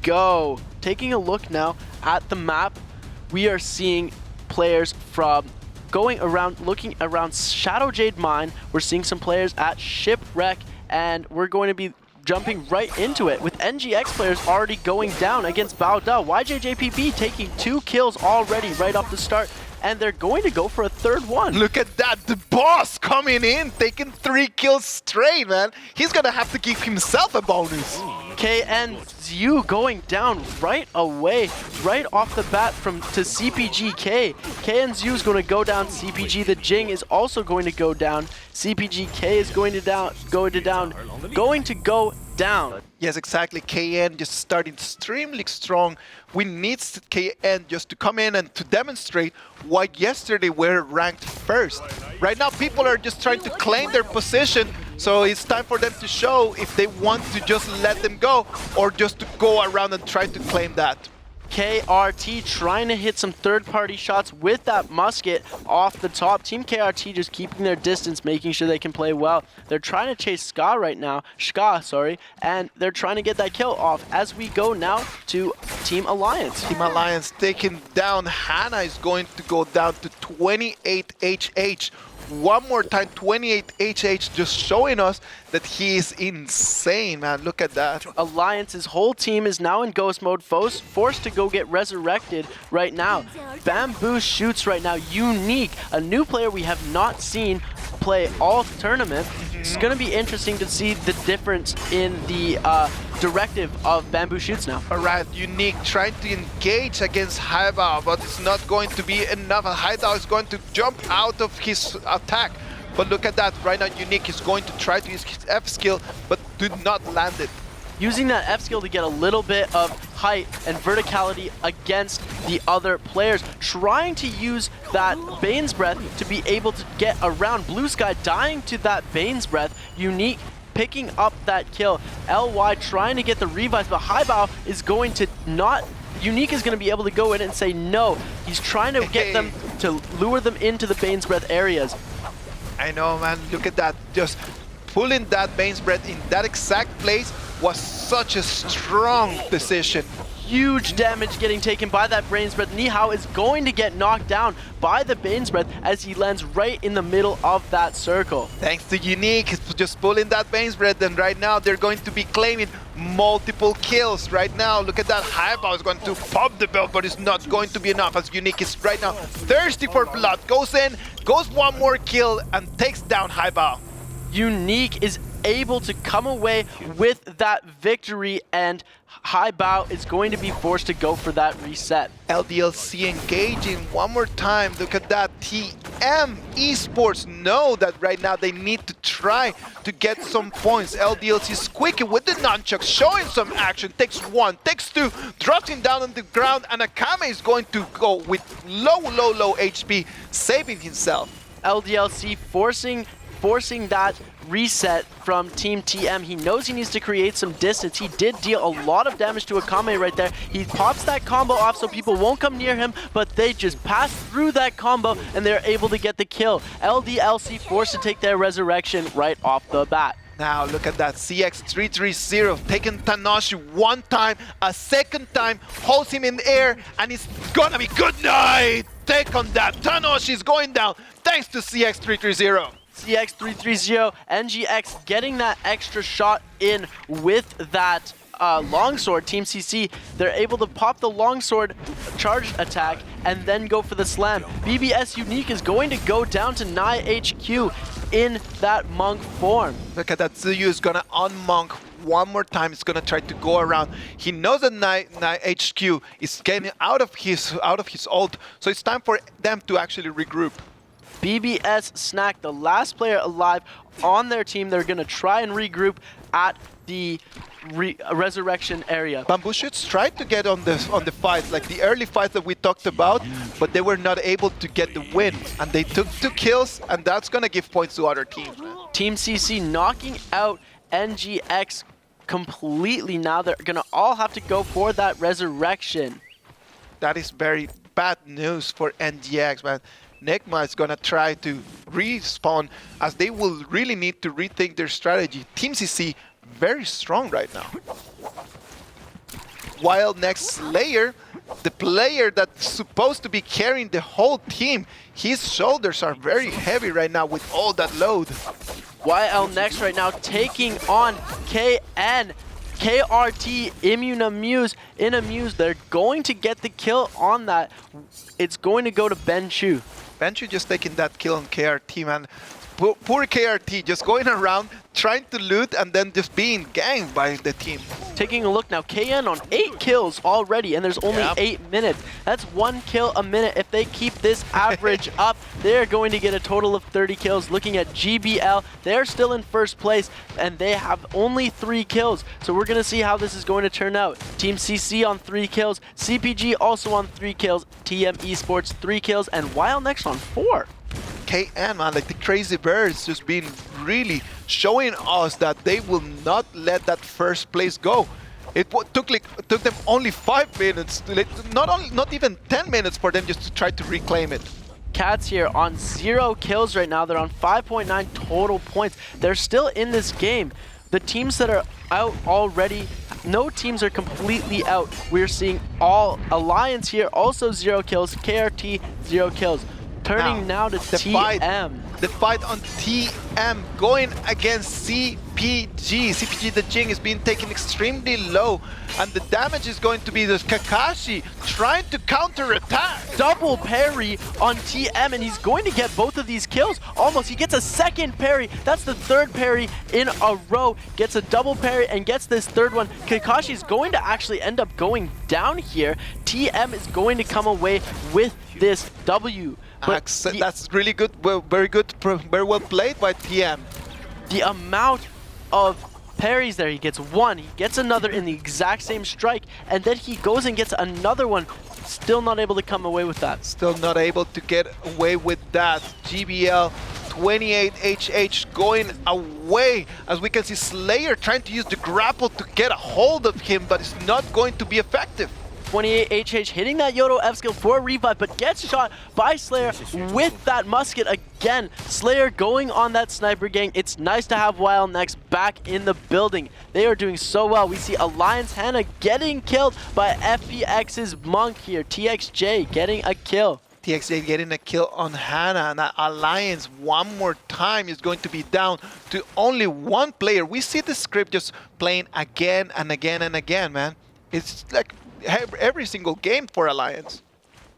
go. Taking a look now at the map, we are seeing players from going around, looking around Shadow Jade Mine. We're seeing some players at Shipwreck, and we're going to be jumping right into it with NGX players already going down against Baoda. YJJPB taking 2 kills already right off the start, and they're going to go for a third one. Look at that, the boss coming in, taking 3 kills straight, man. He's gonna have to give himself a bonus. KNZU going down right away, right off the bat to CPGK. KNZU is going to go down. CPG the Jing is also going to go down. CPGK is going to go down. Yes, exactly. KN just starting extremely strong. We need KN just to come in and to demonstrate why yesterday we're ranked first. Right now, people are just trying to claim their position, so it's time for them to show if they want to just let them go or just to go around and try to claim that. KRT trying to hit some third-party shots with that musket off the top. Team KRT just keeping their distance, making sure they can play well. They're trying to chase Ska right now, and they're trying to get that kill off as we go now to Team Alliance. Team Alliance taking down. Hannah is going to go down to 28 HH. One more time, 28 HH, just showing us that he is insane, man. Look at that. Alliance's whole team is now in ghost mode, forced to go get resurrected right now. Bamboo shoots right now. Unique, a new player we have not seen play all tournament. It's going to be interesting to see the difference in the directive of Bamboo Shoots now. Alright, Unique trying to engage against Haibao, but it's not going to be enough. Haibao is going to jump out of his attack. But look at that, right now Unique is going to try to use his F skill, but did not land it. Using that F skill to get a little bit of height and verticality against the other players. Trying to use that Bane's Breath to be able to get around. Blue Sky dying to that Bane's Breath. Unique picking up that kill. LY trying to get the revives, but Haibao is going to not... Unique is going to be able to go in and say no. He's trying to get them to lure them into the Bane's Breath areas. I know, man. Look at that. Just pulling that Bane's Breath in that exact place was such a strong decision. Huge damage getting taken by that Bane's Breath. Nihao is going to get knocked down by the Bane's Breath as he lands right in the middle of that circle. Thanks to Unique, just pulling that Bane's Breath, and right now they're going to be claiming multiple kills. Right now, look at that. Haibao is going to pop the belt, but it's not going to be enough as Unique is right now thirsty for blood. Goes in, goes one more kill, and takes down Haibao. Unique is able to come away with that victory, and Haibao is going to be forced to go for that reset. LDLC engaging one more time. Look at that. TM Esports know that right now they need to try to get some points. LDLC is quick with the nunchucks, showing some action. Takes 1, takes 2, drops him down on the ground, and Akame is going to go with low HP, saving himself. LDLC forcing that reset from Team TM. He knows he needs to create some distance. He did deal a lot of damage to Akame right there. He pops that combo off so people won't come near him, but they just pass through that combo and they're able to get the kill. LDLC forced to take their resurrection right off the bat. Now look at that, CX330 taking Tanoshi one time, a second time, holds him in the air, and it's gonna be good night! Take on that, Tanoshi is going down thanks to CX330. CX330, NGX getting that extra shot in with that longsword. Team CC, they're able to pop the longsword charge attack and then go for the slam. BBS Unique is going to go down to Nai HQ in that monk form. Look at that, Zuyu is gonna unmonk one more time. He's gonna try to go around. He knows that Nai HQ is getting out of his ult, so it's time for them to actually regroup. BBS Snack, the last player alive on their team. They're going to try and regroup at the resurrection area. Bamboo Shoots tried to get on the fight, like the early fight that we talked about, but they were not able to get the win. And they took 2 kills, and that's going to give points to other teams, man. Team CC knocking out NGX completely now. They're going to all have to go for that resurrection. That is very bad news for NGX, man. Negma is going to try to respawn, as they will really need to rethink their strategy. Team CC very strong right now. Wild Next Slayer, the player that's supposed to be carrying the whole team, his shoulders are very heavy right now with all that load. YL Next right now taking on KN. KRT, Immunamuse, they're going to get the kill on that. It's going to go to Ben Chu. Ben Chu just taking that kill on KRT, man. Poor KRT just going around, trying to loot, and then just being ganged by the team. Taking a look now, KN on 8 kills already, and there's only 8 minutes. That's 1 kill a minute. If they keep this average up, they're going to get a total of 30 kills. Looking at GBL, they're still in first place, and they have only 3 kills. So we're going to see how this is going to turn out. Team CC on 3 kills, CPG also on 3 kills, TM Esports 3 kills, and Wild Next on 4. KN, man, like the Crazy Birds just been really showing us that they will not let that first place go. It took them only 5 minutes, not even 10 minutes for them just to try to reclaim it. Cats here on 0 kills right now. They're on 5.9 total points. They're still in this game. The teams that are out already, no teams are completely out. We're seeing all Alliance here, also 0 kills, KRT 0 kills. Turning now to TM. The fight on TM going against CPG. CPG, the Jing, is being taken extremely low, and the damage is going to be the Kakashi trying to counter-attack. Double parry on TM, and he's going to get both of these kills. Almost, he gets a second parry. That's the 3rd parry in a row. Gets a double parry and gets this 3rd one. Kakashi's going to actually end up going down here. TM is going to come away with this W. But that's really good, very good, very well played by TM. The amount of parries there, he gets 1, he gets another in the exact same strike, and then he goes and gets another one. Still not able to come away with that. Still not able to get away with that. GBL 28HH going away. As we can see, Slayer trying to use the grapple to get a hold of him, but it's not going to be effective. 28HH hitting that Yodo F skill for a revive, but gets shot by Slayer with that musket again. Slayer going on that sniper gang. It's nice to have Wild Next back in the building. They are doing so well. We see Alliance Hannah getting killed by FPX's Monk here. TXJ getting a kill. TXJ getting a kill on Hannah, and that Alliance one more time is going to be down to only 1 player. We see the script just playing again and again and again, man. It's like every single game for Alliance.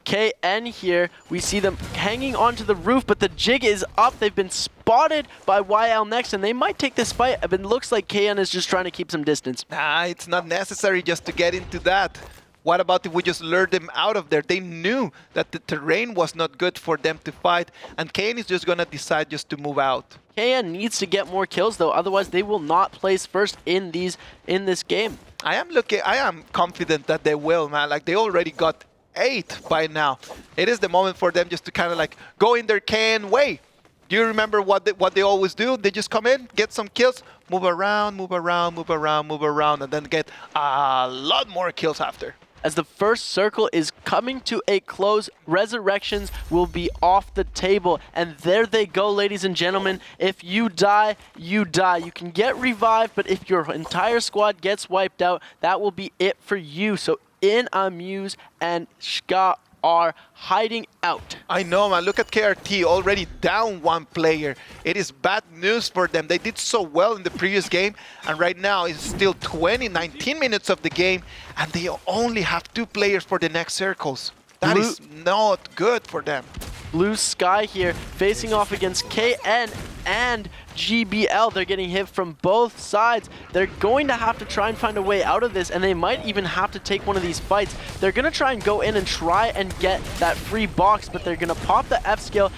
KN here, we see them hanging onto the roof, but the jig is up. They've been spotted by YL Next, and they might take this fight, but it looks like KN is just trying to keep some distance. Nah, it's not necessary just to get into that. What about if we just lured them out of there? They knew that the terrain was not good for them to fight, and KN is just gonna decide just to move out. KN needs to get more kills though, otherwise they will not place first in this game. I am confident that they will, man. Like, they already got 8 by now. It is the moment for them just to kind of like go in their KN way. Do you remember what they always do? They just come in, get some kills, move around, and then get a lot more kills after. As the first circle is coming to a close, Resurrections will be off the table. And there they go, ladies and gentlemen. If you die, you die. You can get revived, but if your entire squad gets wiped out, that will be it for you. So Inamuse and Shka are hiding out. I know, man. Look at KRT, already down 1 player. It is bad news for them. They did so well in the previous game, and right now it's still 19 minutes of the game, and they only have 2 players for the next circles. That is not good for them. Blue Sky here facing off against KN and GBL. They're getting hit from both sides. They're going to have to try and find a way out of this, and they might even have to take one of these fights. They're going to try and go in and try and get that free box, but they're going to pop the F skill.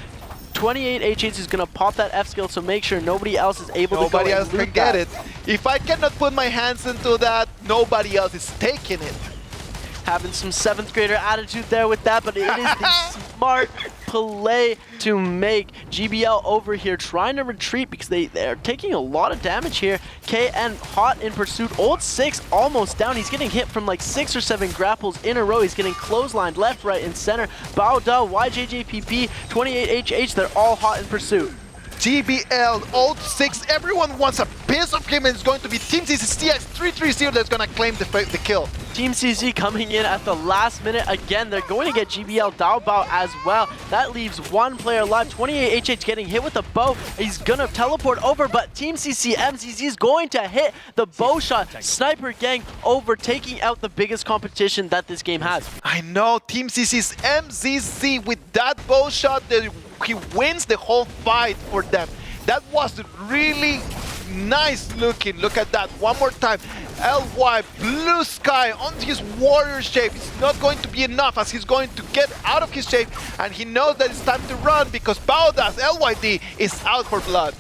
28HH is going to pop that F skill, so make sure nobody else is able to go Nobody else and loot can get that. it. If I cannot put my hands into that, nobody else is taking it. Having some 7th grader attitude there with that, but it is the smart play to make. GBL over here trying to retreat because they're taking a lot of damage here. KN hot in pursuit. Old 6 almost down. He's getting hit from like 6 or 7 grapples in a row. He's getting clotheslined left, right, and center. Bao Da, YJJPP, 28HH, they're all hot in pursuit. GBL, Old 6, everyone wants a piece of him, and it's going to be Team CCX 330 that's going to claim the kill. Team CC coming in at the last minute again. They're going to get GBL Daobao as well. That leaves one player left. 28HH getting hit with a bow. He's going to teleport over, but Team CC MCC is going to hit the bow shot. Sniper Gang over, taking out the biggest competition that this game has. I know, Team CC's MZC with that bow shot, he wins the whole fight for them. That was really nice looking. Look at that one more time. LY, blue sky on his warrior shape. It's not going to be enough as he's going to get out of his shape, and he knows that it's time to run because Baudas, LYD, is out for blood.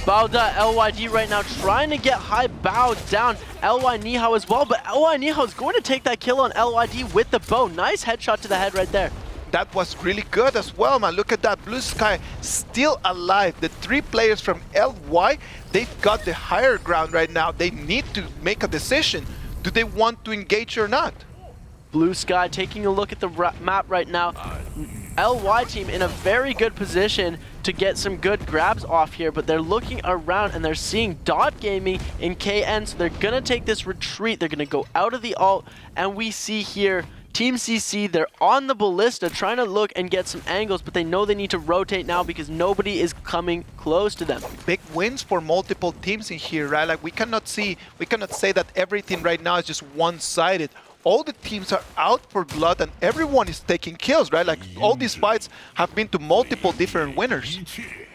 Bauda, LYD right now trying to get high bow down. LY Nihao as well, but LY Nihao is going to take that kill on LYD with the bow. Nice headshot to the head right there. That was really good as well, man. Look at that, blue sky still alive. The three players from LY, they've got the higher ground right now. They need to make a decision. Do they want to engage or not? Blue sky taking a look at the map right now. LY team in a very good position to get some good grabs off here, but they're looking around and they're seeing Dot Gaming in KN, so they're gonna take this retreat. They're gonna go out of the ult, and we see here Team CC, they're on the ballista trying to look and get some angles, but they know they need to rotate now because nobody is coming close to them. Big wins for multiple teams in here, right? Like we cannot say that everything right now is just one-sided. All the teams are out for blood and everyone is taking kills, right? Like all these fights have been to multiple different winners.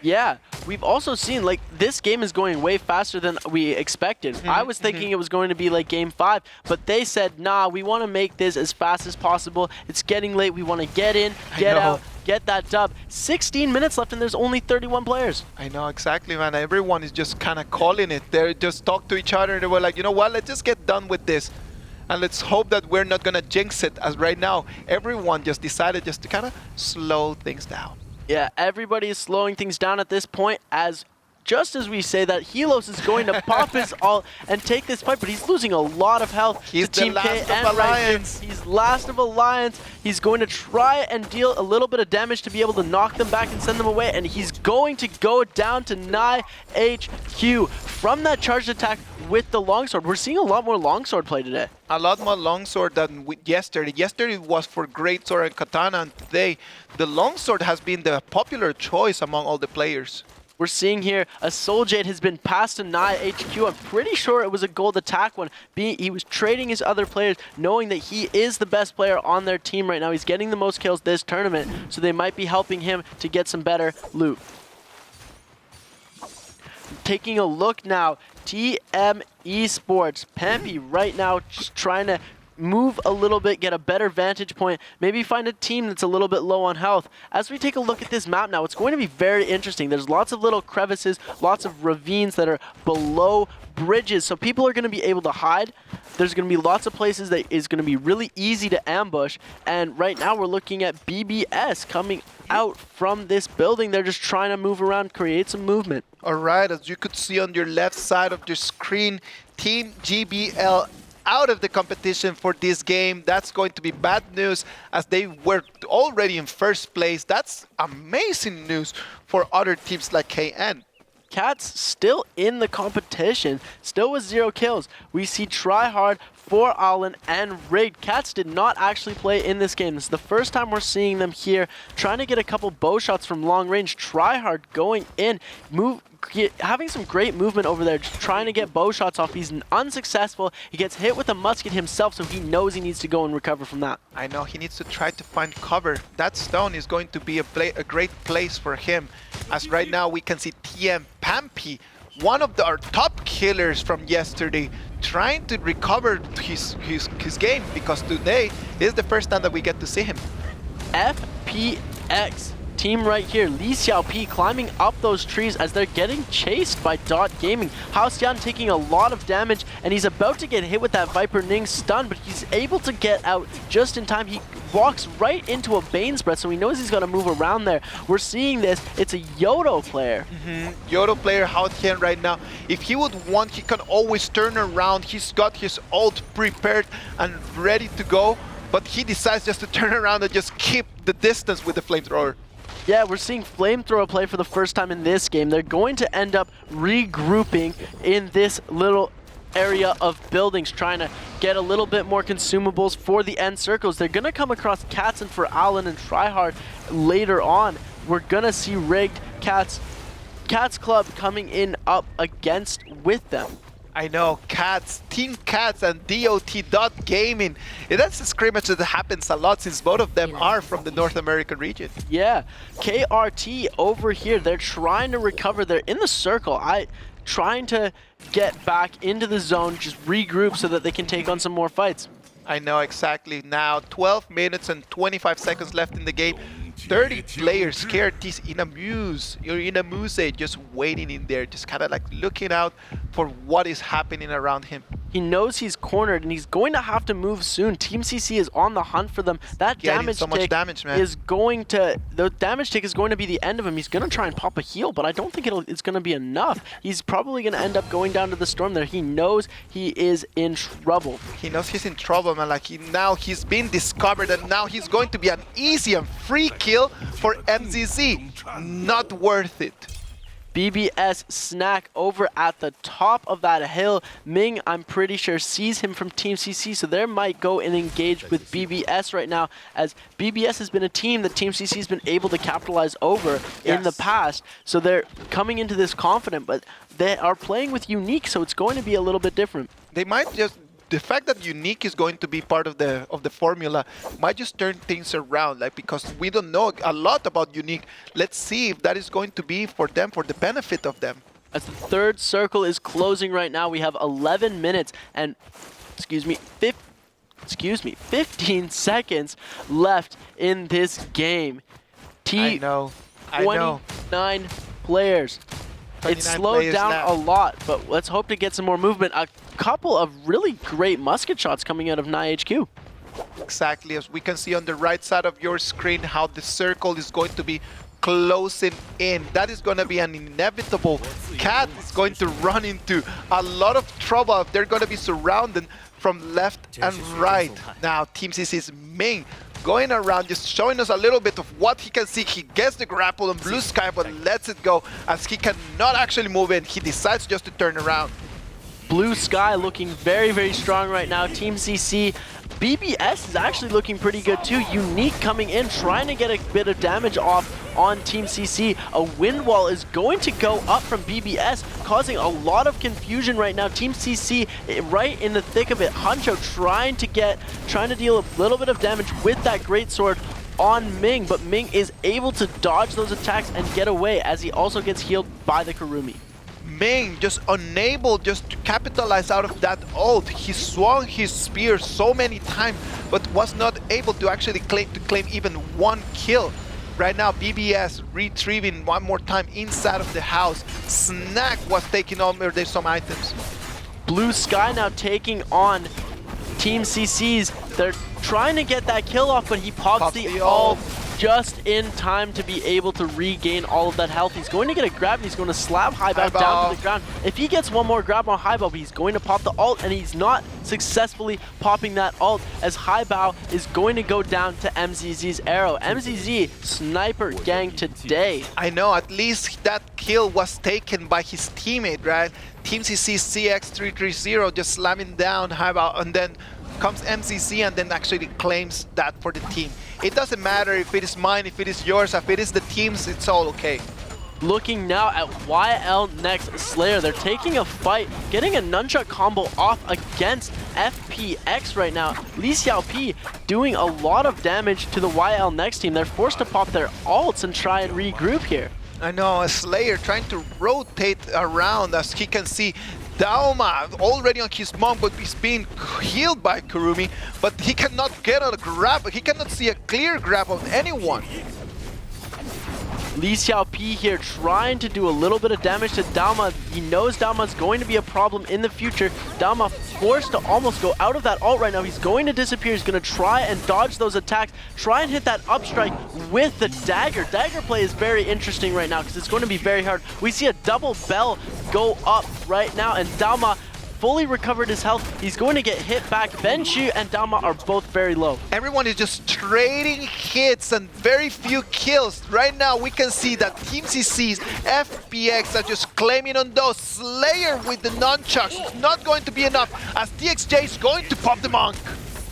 Yeah, we've also seen like this game is going way faster than we expected. I was thinking it was going to be like game 5, but they said, nah, we want to make this as fast as possible. It's getting late. We want to get in, get out, get that dub. 16 minutes left and there's only 31 players. I know, exactly, man. Everyone is just kind of calling it. They just talk to each other and they were like, you know what, let's just get done with this. And let's hope that we're not going to jinx it, as right now, everyone just decided just to kind of slow things down. Yeah, everybody is slowing things down at this point as just as we say that, Helos is going to pop his ult and take this fight, but he's losing a lot of health. He's to Team the last KN of Alliance. Right, he's last of Alliance. He's going to try and deal a little bit of damage to be able to knock them back and send them away, and he's going to go down to Nai HQ from that charged attack with the longsword. We're seeing a lot more longsword play today. A lot more longsword than yesterday. Yesterday was for greatsword and katana, and today the longsword has been the popular choice among all the players. We're seeing here a Soul Jade has been passed to Nai HQ. I'm pretty sure it was a gold attack one. He was trading his other players, knowing that he is the best player on their team right now. He's getting the most kills this tournament, so they might be helping him to get some better loot. Taking a look now, TM Esports, Pampy right now just trying to move a little bit, get a better vantage point, maybe find a team that's a little bit low on health. As we take a look at this map now, it's going to be very interesting. There's lots of little crevices, lots of ravines that are below bridges, so people are going to be able to hide. There's going to be lots of places that is going to be really easy to ambush, and right now we're looking at BBS coming out from this building. They're just trying to move around, create some movement. All right, as you could see on your left side of the screen, Team GBL out of the competition for this game. That's going to be bad news as they were already in first place. That's amazing news for other teams like KN. Cats still in the competition, still with 0 kills. We see Tryhard, For Allen, and Rigged. Cats did not actually play in this game. This is the first time we're seeing them here, trying to get a couple bow shots from long range. Tryhard going in, having some great movement over there, just trying to get bow shots off. He's unsuccessful. He gets hit with a musket himself, so he knows he needs to go and recover from that. I know, he needs to try to find cover. That stone is going to be a great place for him, as right now we can see TM Pampy, one of our top killers from yesterday, trying to recover his game, because today is the first time that we get to see him. FPX team right here, Lee Xiao P climbing up those trees as they're getting chased by Dot Gaming. Hao Xian taking a lot of damage, and he's about to get hit with that Viper Ning stun, but he's able to get out just in time. He walks right into a Bane's Breath, so he knows he's going to move around there. We're seeing this. It's a Yodo player. Yodo player Hao Xian right now. If he would want, he can always turn around. He's got his ult prepared and ready to go, but he decides just to turn around and just keep the distance with the flamethrower. Yeah, we're seeing Flamethrower play for the first time in this game. They're going to end up regrouping in this little area of buildings, trying to get a little bit more consumables for the end circles. They're going to come across Cats and for Allen and Tryhard later on. We're going to see Rigged Cats Club coming in up against with them. I know, Cats, Team Cats and DOT Gaming. That's a scrimmage that happens a lot since both of them are from the North American region. Yeah, KRT over here, they're trying to recover. They're in the circle. Trying to get back into the zone, just regroup so that they can take on some more fights. I know exactly. Now 12 minutes and 25 seconds left in the game. 30 players scared. This Inamuse just waiting in there, just kind of like looking out for what is happening around him. He knows he's cornered and he's going to have to move soon. Team CC is on the hunt for them. That damage tick is going to, the damage tick is going to be the end of him. He's going to try and pop a heal, but I don't think it's going to be enough. He's probably going to end up going down to the storm there. He knows he is in trouble. He knows he's in trouble, man. Like now he's been discovered and now he's going to be an easy and free kill for MZZ. Not worth it. BBS snack over at the top of that hill. Ming, I'm pretty sure, sees him from Team CC, so they might go and engage with BBS right now, as BBS has been a team that Team CC has been able to capitalize over in the past. So they're coming into this confident, but they are playing with Unique, so it's going to be a little bit different. They might just, the fact that Unique is going to be part of the formula might just turn things around, like, because we don't know a lot about Unique. Let's see if that is going to be for them, for the benefit of them. As the third circle is closing right now, we have 11 minutes and 15 seconds left in this game. I know. 29 players. It slowed down a lot, but let's hope to get some more movement. A couple of really great musket shots coming out of NIHQ. Exactly, as we can see on the right side of your screen, how the circle is going to be closing in. That is going to be an inevitable. Cat is going to run into a lot of trouble if they're going to be surrounded from left and right. Now, Team CC's Ming going around, just showing us a little bit of what he can see. He gets the grapple on Blue Sky, but lets it go as he cannot actually move in. He decides just to turn around. Blue Sky looking very, very strong right now. Team CC, BBS is actually looking pretty good too. Unique coming in, trying to get a bit of damage off on Team CC. A wind wall is going to go up from BBS, causing a lot of confusion right now. Team CC right in the thick of it. Huncho trying to deal a little bit of damage with that greatsword on Ming, but Ming is able to dodge those attacks and get away as he also gets healed by the Kurumi. Ming just unable just to capitalize out of that ult. He swung his spear so many times, but was not able to actually claim even one kill. Right now, BBS retrieving one more time inside of the house. Snack was taking over some items. Blue Sky now taking on Team CC's. They're trying to get that kill off, but he pops the ult just in time to be able to regain all of that health. He's going to get a grab and he's going to slap Highbow down to the ground. If he gets one more grab on Highbow, he's going to pop the ult, and he's not successfully popping that ult as Highbow is going to go down to MZZ's arrow. MZZ sniper gang today. I know, at least that kill was taken by his teammate, right? Team CC CX330 just slamming down Highbow, and then comes MCC and then actually claims that for the team. It doesn't matter if it is mine, if it is yours, if it is the team's, it's all okay. Looking now at YL Next Slayer. They're taking a fight, getting a nunchuck combo off against FPX right now. Li Xiaopi doing a lot of damage to the YL Next team. They're forced to pop their ults and try and regroup here. I know, a Slayer trying to rotate around, as he can see Dauma already on his monk, but he's being healed by Kurumi, but he cannot get a grab, he cannot see a clear grab of anyone. Li Xiaopi here trying to do a little bit of damage to Dauma. He knows Dauma's going to be a problem in the future. Dauma forced to almost go out of that ult right now. He's going to disappear. He's going to try and dodge those attacks. Try and hit that upstrike with the dagger. Dagger play is very interesting right now because it's going to be very hard. We see a double bell go up right now, and Dauma fully recovered his health. He's going to get hit back. Benchu and Dauma are both very low. Everyone is just trading hits and very few kills. Right now, we can see that Team CC's FPX are just claiming on those. Slayer with the nunchucks, not going to be enough, as TXJ is going to pop the Monk.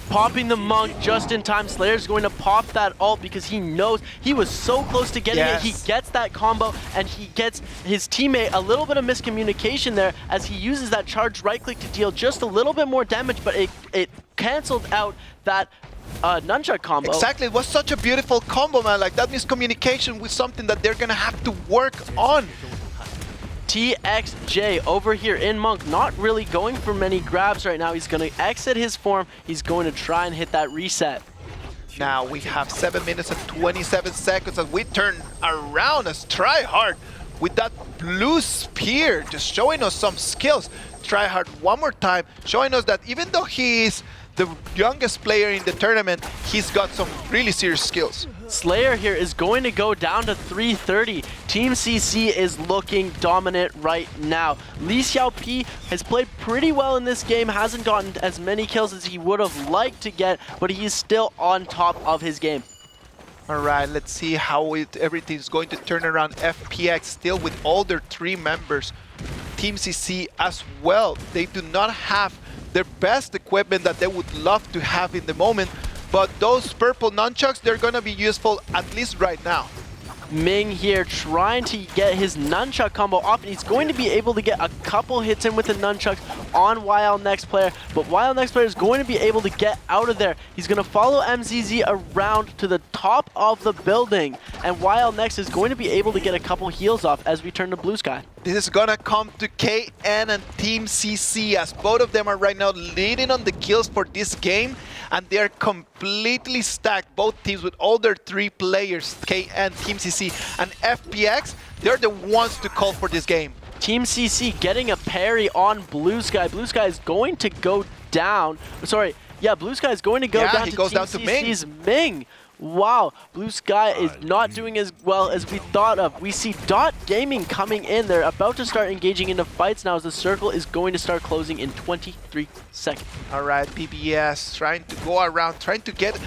Popping the Monk just in time. Slayer's going to pop that ult because he knows he was so close to getting it. He gets that combo, and he gets his teammate a little bit of miscommunication there as he uses that charged right click to deal just a little bit more damage, but it canceled out that nunchuck combo. Exactly, it was such a beautiful combo, man. Like, that miscommunication was something that they're gonna have to work on. TXJ over here in Monk, not really going for many grabs right now. He's going to exit his form. He's going to try and hit that reset. Now we have 7 minutes and 27 seconds as we turn around as Tryhard with that blue spear, just showing us some skills. Tryhard one more time, showing us that even though he is the youngest player in the tournament, he's got some really serious skills. Slayer here is going to go down to 330. Team CC is looking dominant right now. Lee Xiaopi has played pretty well in this game, hasn't gotten as many kills as he would have liked to get, but he's still on top of his game. All right, let's see how everything's going to turn around. FPX still with all their 3 members. Team CC as well. They do not have their best equipment that they would love to have in the moment, but those purple nunchucks, they're gonna be useful at least right now. Ming here trying to get his nunchuck combo off, and he's going to be able to get a couple hits in with the nunchucks on Wild Next Player, but Wild Next Player is going to be able to get out of there. He's going to follow MZZ around to the top of the building, and Wild Next is going to be able to get a couple heals off as we turn to Blue Sky. This is gonna come to KN and Team CC, as both of them are right now leading on the kills for this game, and they are completely stacked, both teams with all their 3 players, KN, Team CC, and FPX. They're the ones to call for this game. Team CC getting a parry on Blue Sky. Blue Sky is going to go down. Sorry, yeah, Blue Sky is going to go down he to goes Team down to CC's Ming. Wow, Blue Sky is not doing as well as we thought of. We see Dot Gaming coming in. They're about to start engaging into fights now as the circle is going to start closing in 23 seconds. All right, BBS trying to go around, trying to get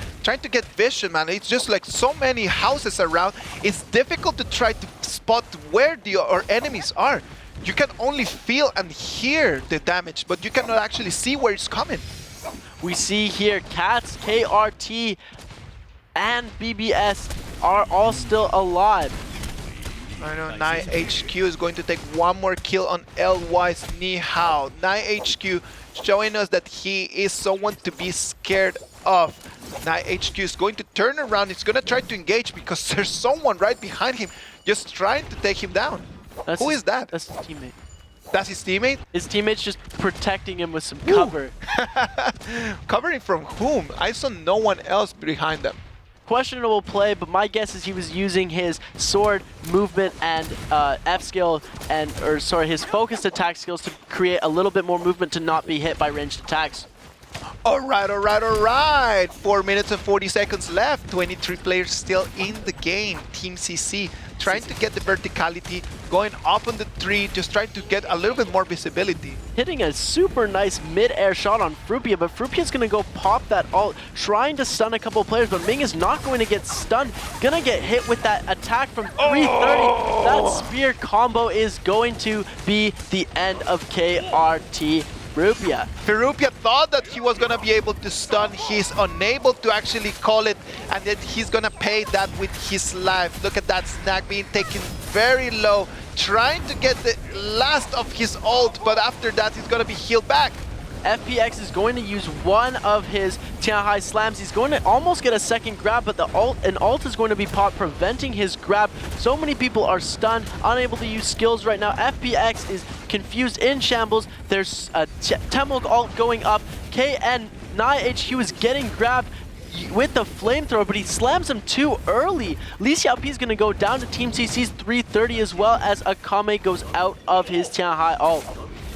vision, man. It's just like so many houses around. It's difficult to try to spot where our enemies are. You can only feel and hear the damage, but you cannot actually see where it's coming. We see here Cats, KRT, and BBS are all still alive. I know 9HQ is going to take one more kill on LY's Ni Hao. 9HQ showing us that he is someone to be scared of. 9HQ is going to turn around. He's going to try to engage because there's someone right behind him just trying to take him down. Who is that? That's his teammate. That's his teammate? His teammate's just protecting him with some cover. Covering from whom? I saw no one else behind them. Questionable play, but my guess is he was using his sword movement and F skill his focused attack skills to create a little bit more movement to not be hit by ranged attacks. All right. 4 minutes and 40 seconds left. 23 players still in the game. Team CC trying to get the verticality, going up on the tree, just trying to get a little bit more visibility. Hitting a super nice mid-air shot on Frupia, but Frupia's gonna go pop that ult, trying to stun a couple players, but Ming is not going to get stunned. Gonna get hit with that attack from 330. That spear combo is going to be the end of KRT. Frupia thought that he was gonna be able to stun. He's unable to actually call it, and then he's gonna pay that with his life. Look at that snack being taken very low, trying to get the last of his ult, but after that he's gonna be healed back. FPX is going to use one of his Tianhai slams. He's going to almost get a second grab, but an ult is going to be popped, preventing his grab. So many people are stunned, unable to use skills right now. FPX is confused, in shambles. There's a Temulk ult going up. KN 9HQ is getting grabbed with the flamethrower, but he slams him too early. Lee Xiaopi is going to go down to Team CC's 330 as well as Akame goes out of his Tianhai ult.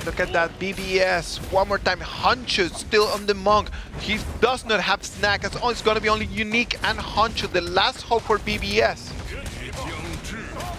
Look at that, BBS, one more time, Honcho still on the Monk. He does not have snack, it's gonna be only Unique and Honcho, the last hope for BBS.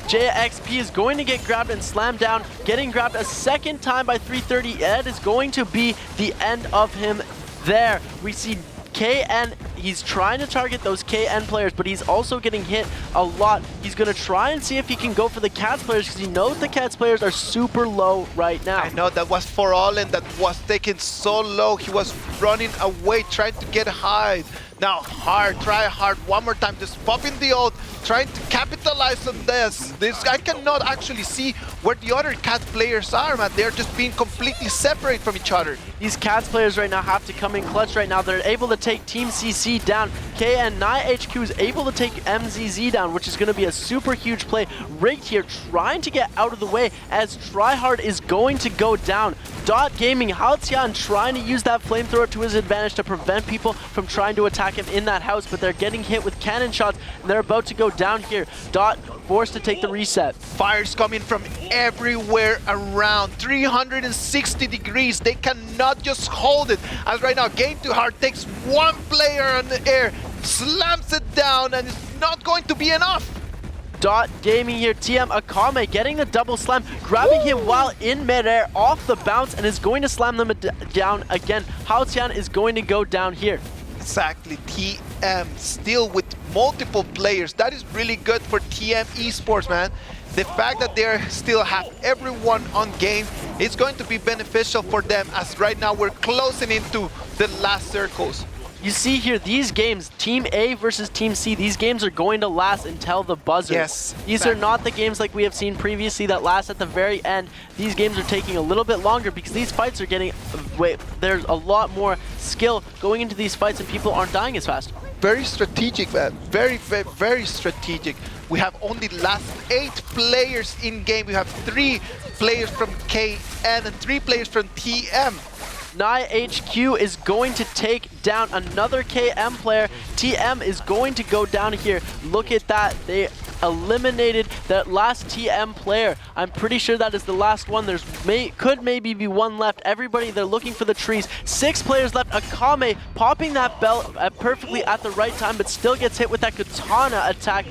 JXP is going to get grabbed and slammed down, getting grabbed a second time by 330. That is going to be the end of him there. We see KN, he's trying to target those KN players, but he's also getting hit a lot. He's going to try and see if he can go for the Cats players because he knows the Cats players are super low right now. I know that was for Allen that was taken so low. He was running away, trying to get high. Now try hard one more time, just popping the ult, trying to capitalize on this. I cannot actually see where the other Cat players are, man. They're just being completely separate from each other. These Cats players right now have to come in clutch right now. They're able to take Team CC down. KN HQ is able to take MZZ down, which is going to be a super huge play. Rigged here trying to get out of the way as Tryhard is going to go down. Dot Gaming, Halcyon trying to use that flamethrower to his advantage to prevent people from trying to attack him in that house, but they're getting hit with cannon shots and they're about to go down here. Dot forced to take the reset. Fire's coming from everywhere around, 360 degrees. They cannot just hold it. As right now, Game Too Hard takes one player on the air, slams it down, and it's not going to be enough. Dot Gaming here, TM Akame getting the double slam, grabbing him while in midair off the bounce, and is going to slam them down again. Halcyon is going to go down here. Exactly, TM still with multiple players. That is really good for TM Esports, man. The fact that they still have everyone on game is going to be beneficial for them, as right now we're closing into the last circles. You see here, these games, Team A versus Team C, these games are going to last until the buzzer. Yes. These are not the games like we have seen previously that last at the very end. These games are taking a little bit longer because these fights are getting, there's a lot more skill going into these fights and people aren't dying as fast. Very strategic, man. Very, very, very strategic. We have only last 8 players in game. We have 3 players from KN and 3 players from TM. HQ is going to take down another KM player. TM is going to go down here. Look at that. They eliminated that last TM player. I'm pretty sure that is the last one. There's could maybe be one left. Everybody, they're looking for the trees. 6 players left. Akame popping that bell perfectly at the right time, but still gets hit with that katana attack.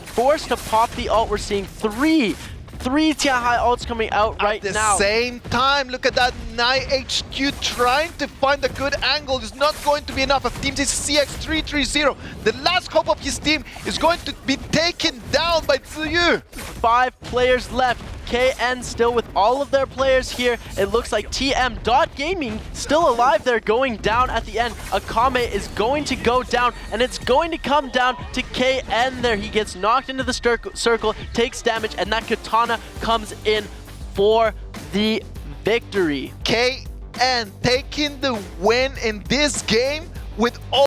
Forced to pop the ult. We're seeing 3 Tiahai ults coming out right now. At the same time, look at that. HQ trying to find a good angle is not going to be enough. Of Team CX330, the last hope of his team is going to be taken down by Tsuyu. 5 players left. KN still with all of their players here. It looks like TM Dot Gaming still alive. They're going down at the end. Akame is going to go down, and it's going to come down to KN there. He gets knocked into the circle, takes damage, and that katana comes in for the victory. KN taking the win in this game with all